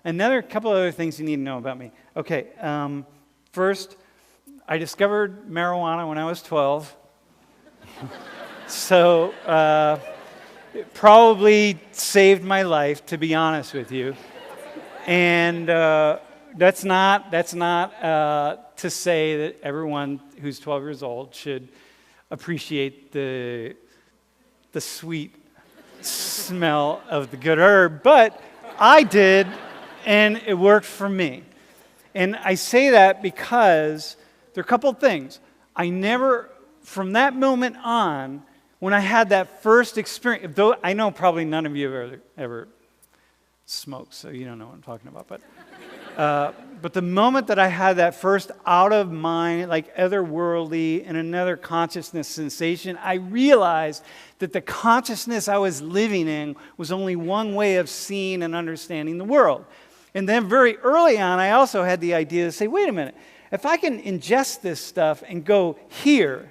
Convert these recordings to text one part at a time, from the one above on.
Another couple other things you need to know about me. Okay, first, I discovered marijuana when I was 12. So it probably saved my life, to be honest with you. And that's not to say that everyone who's 12 years old should appreciate the sweet smell of the good herb, but I did, and it worked for me. And I say that because there are a couple things. I never, from that moment on, when I had that first experience, though I know probably none of you have ever smoked, so you don't know what I'm talking about, but the moment that I had that first out of mind, like otherworldly and another consciousness sensation, I realized that the consciousness I was living in was only one way of seeing and understanding the world. And then very early on, I also had the idea to say, wait a minute, if I can ingest this stuff and go here,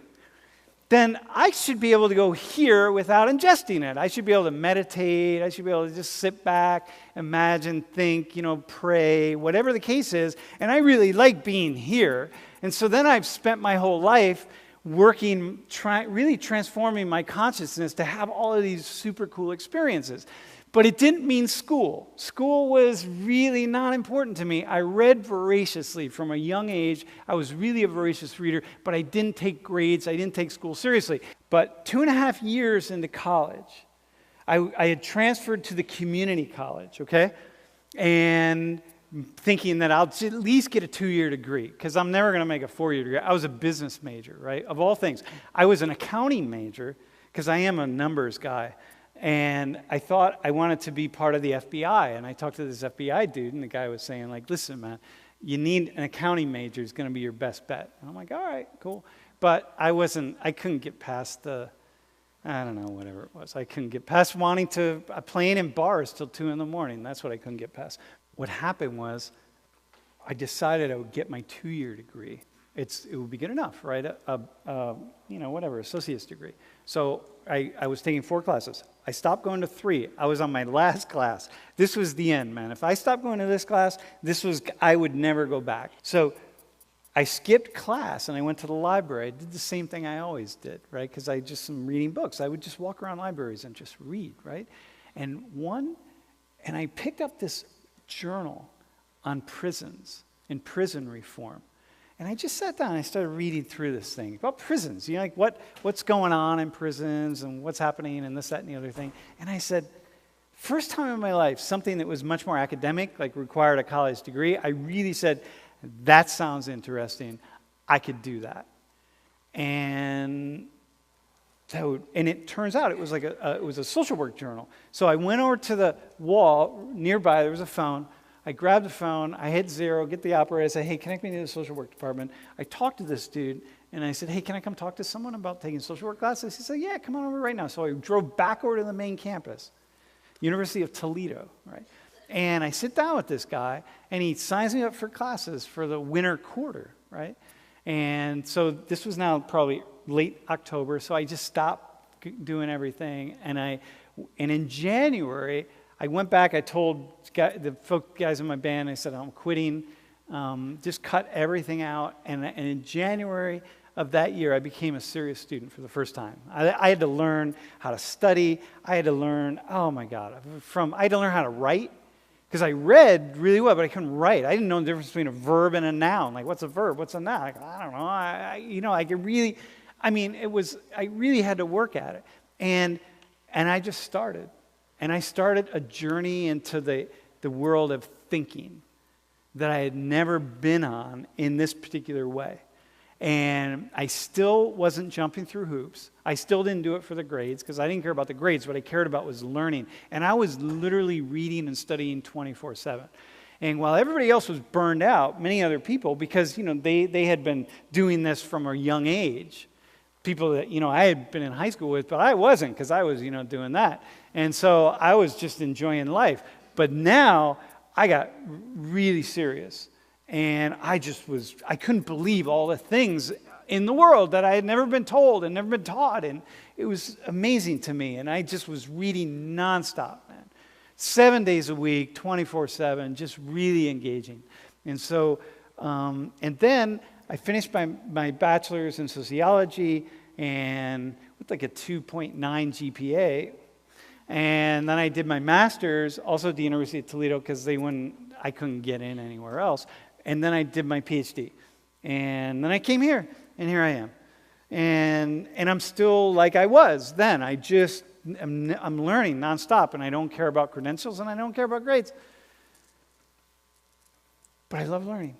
then I should be able to go here without ingesting it. I should be able to meditate. I should be able to just sit back, imagine, think, pray, whatever the case is. And I really like being here. And so then I've spent my whole life working, really transforming my consciousness to have all of these super cool experiences. But it didn't mean school. School was really not important to me. I read voraciously from a young age. I was really a voracious reader, but I didn't take grades. I didn't take school seriously. But 2.5 years into college, I had transferred to the community college, okay? And thinking that I'll at least get a 2-year degree, because I'm never going to make a 4-year degree. I was a business major, right? Of all things. I was an accounting major, because I am a numbers guy. And I thought I wanted to be part of the FBI. And I talked to this FBI dude, and the guy was saying, like, listen, man, you need an accounting major is going to be your best bet. And I'm like, all right, cool. But I couldn't get past I don't know, whatever it was. I couldn't get past wanting to, playing in bars till 2 a.m. That's what I couldn't get past. What happened was I decided I would get my 2-year degree. It would be good enough, right? Whatever, associate's degree. So I was taking 4 classes. I stopped going to 3. I was on my last class. This was the end, man. If I stopped going to this class, I would never go back. So I skipped class and I went to the library. I did the same thing I always did, right? Because I just am reading books. I would just walk around libraries and just read, right? And I picked up this journal on prisons and prison reform. And I just sat down and I started reading through this thing about prisons. Like what's going on in prisons and what's happening and this, that, and the other thing. And I said, first time in my life, something that was much more academic, like required a college degree, I really said, that sounds interesting. I could do that. And it turns out it was like it was a social work journal. So I went over to the wall nearby. There was a phone. I grabbed the phone, I hit 0, get the operator, I said, hey, connect me to the social work department. I talked to this dude, and I said, hey, can I come talk to someone about taking social work classes? He said, yeah, come on over right now. So I drove back over to the main campus, University of Toledo, right? And I sit down with this guy, and he signs me up for classes for the winter quarter, right? And so this was now probably late October, so I just stopped doing everything. And in January, I went back, I told the guys in my band, I said, I'm quitting, just cut everything out. And in January of that year, I became a serious student for the first time. I had to learn how to study. I had to learn, oh my God, I had to learn how to write. Because I read really well, but I couldn't write. I didn't know the difference between a verb and a noun. Like, what's a verb? What's a noun? Like, I don't know. I really had to work at it. And I just started. And I started a journey into the world of thinking that I had never been on in this particular way. And I still wasn't jumping through hoops. I still didn't do it for the grades because I didn't care about the grades. What I cared about was learning. And I was literally reading and studying 24/7. And while everybody else was burned out, many other people, because they had been doing this from a young age, people that I had been in high school with, but I wasn't because I was doing that. And so I was just enjoying life. But now I got really serious. And I couldn't believe all the things in the world that I had never been told and never been taught. And it was amazing to me. And I just was reading nonstop, man. 7 days a week, 24/7, just really engaging. And so, and then I finished my bachelor's in sociology and with like a 2.9 GPA. And then I did my master's also at the University of Toledo because I couldn't get in anywhere else. And then I did my PhD. And then I came here, and here I am. And I'm still like I was then. I'm learning nonstop, and I don't care about credentials, and I don't care about grades. But I love learning.